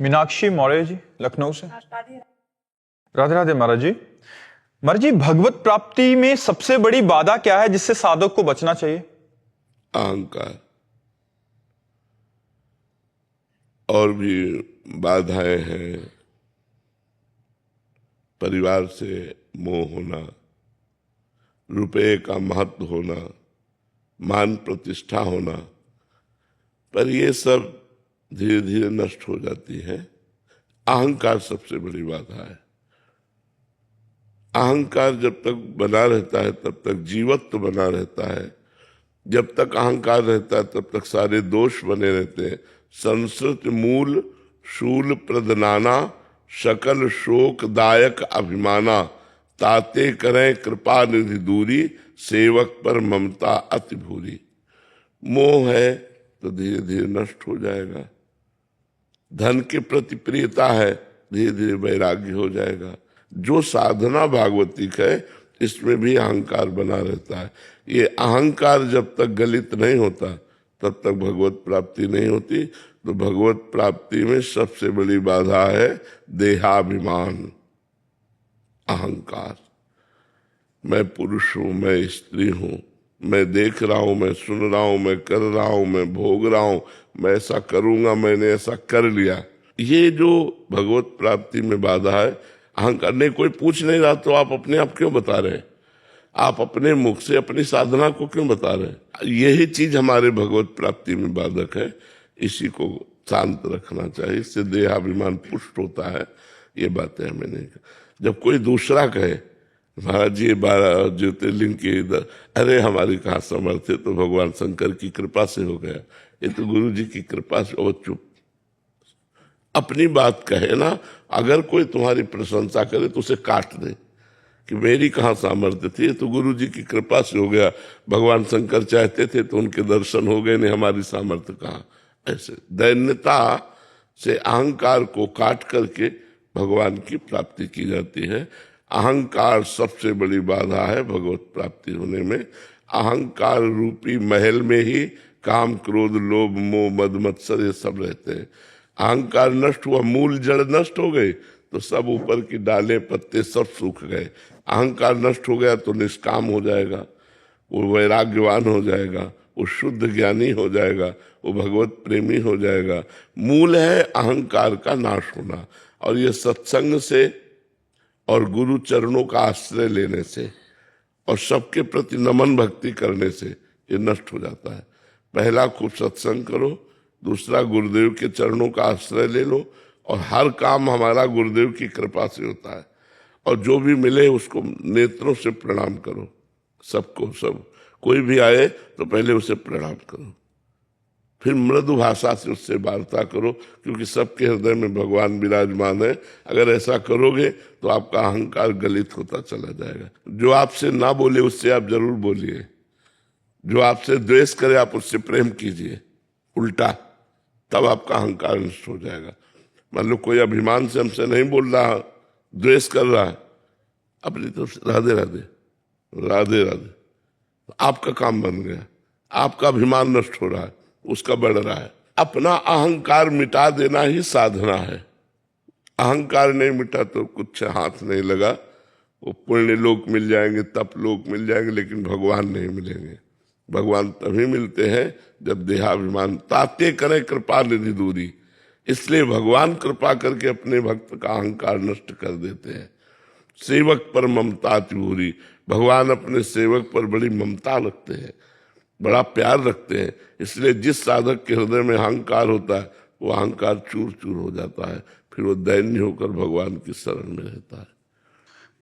मीनाक्षी मौर्य जी लखनऊ से। राधे राधे महाराज जी। महाराज जी, भगवत प्राप्ति में सबसे बड़ी बाधा क्या है जिससे साधक को बचना चाहिए? अहंकार। और भी बाधाएं हैं, परिवार से मोह होना, रुपए का महत्व होना, मान प्रतिष्ठा होना, पर ये सब धीरे धीरे नष्ट हो जाती है। अहंकार सबसे बड़ी बाधा है। अहंकार जब तक बना रहता है तब तक जीवत्व बना रहता है। जब तक अहंकार रहता है तब तक सारे दोष बने रहते हैं। संस्कृत मूल शूल प्रदनाना, सकल शोकदायक अभिमाना, ताते करें कृपा निधि दूरी, सेवक पर ममता अति भूरी। मोह है तो धीरे धीरे नष्ट हो जाएगा। धन के प्रति प्रियता है, धीरे धीरे वैराग्य हो जाएगा। जो साधना भागवतिक है इसमें भी अहंकार बना रहता है। ये अहंकार जब तक गलित नहीं होता तब तक भगवत प्राप्ति नहीं होती। तो भगवत प्राप्ति में सबसे बड़ी बाधा है देहाभिमान, अहंकार। मैं पुरुष हूं, मैं स्त्री हूं, मैं देख रहा हूं, मैं सुन रहा हूं, मैं कर रहा हूं, मैं भोग रहा हूं, मैं ऐसा करूंगा, मैंने ऐसा कर लिया। ये जो भगवत प्राप्ति में बाधा है अहंकार। नहीं, कोई पूछ नहीं रहा तो आप अपने आप क्यों बता रहे हैं? आप अपने मुख से अपनी साधना को क्यों बता रहे हैं? यही चीज हमारे भगवत प्राप्ति में बाधक है। इसी को शांत रखना चाहिए, इससे देहाभिमान पुष्ट होता है। ये बातें हमें नहीं। जब कोई दूसरा कहे महाराज जी 12 ज्योतिर्लिंग के इधर, अरे हमारी कहाँ समर्थ है, तो भगवान शंकर की कृपा से हो गया, ये तो गुरु जी की कृपा से। और चुप, अपनी बात कहे ना। अगर कोई तुम्हारी प्रशंसा करे तो उसे काट दे कि मेरी कहाँ सामर्थ्य थी, तो गुरु जी की कृपा से हो गया। भगवान शंकर चाहते थे तो उनके दर्शन हो गए, नहीं हमारी सामर्थ्य कहाँ। ऐसे दैन्यता से अहंकार को काट करके भगवान की प्राप्ति की जाती है। अहंकार सबसे बड़ी बाधा है भगवत प्राप्ति होने में। अहंकार रूपी महल में ही काम क्रोध लोभ मोह मद मत्सर ये सब रहते हैं। अहंकार नष्ट हुआ, मूल जड़ नष्ट हो गई तो सब ऊपर की डालें पत्ते सब सूख गए। अहंकार नष्ट हो गया तो निष्काम हो जाएगा, वो वैराग्यवान हो जाएगा, वो शुद्ध ज्ञानी हो जाएगा, वो भगवत प्रेमी हो जाएगा। मूल है अहंकार का नाश होना। और ये सत्संग से और गुरु चरणों का आश्रय लेने से और सबके प्रति नमन भक्ति करने से ये नष्ट हो जाता है। पहला खूब सत्संग करो, दूसरा गुरुदेव के चरणों का आश्रय ले लो, और हर काम हमारा गुरुदेव की कृपा से होता है। और जो भी मिले उसको नेत्रों से प्रणाम करो, सबको। सब कोई भी आए तो पहले उसे प्रणाम करो, फिर मृदु भाषा से उससे वार्ता करो, क्योंकि सबके हृदय में भगवान विराजमान है। अगर ऐसा करोगे तो आपका अहंकार गलित होता चला जाएगा। जो आपसे ना बोले उससे आप जरूर बोलिए, जो आपसे द्वेष करे आप उससे प्रेम कीजिए, उल्टा, तब आपका अहंकार नष्ट हो जाएगा। मान लो कोई अभिमान से हमसे नहीं बोल रहा, द्वेष कर रहा है, अपनी तरफ से राधे राधे राधे राधे, आपका काम बन गया। आपका अभिमान नष्ट हो रहा है, उसका बढ़ रहा है। अपना अहंकार मिटा देना ही साधना है। अहंकार नहीं मिटा तो कुछ हाथ नहीं लगा। वो पुण्य लोक मिल जाएंगे, तप लोक मिल जाएंगे, लेकिन भगवान नहीं मिलेंगे। भगवान तभी मिलते हैं जब देहाभिमान ताते करें कृपा निधि दूरी। इसलिए भगवान कृपा करके अपने भक्त का अहंकार नष्ट कर देते हैं। सेवक पर ममता भूरी, भगवान अपने सेवक पर बड़ी ममता रखते हैं, बड़ा प्यार रखते हैं। इसलिए जिस साधक के हृदय में अहंकार होता है वो अहंकार चूर चूर हो जाता है, फिर वो दैन्य होकर भगवान की शरण में रहता है।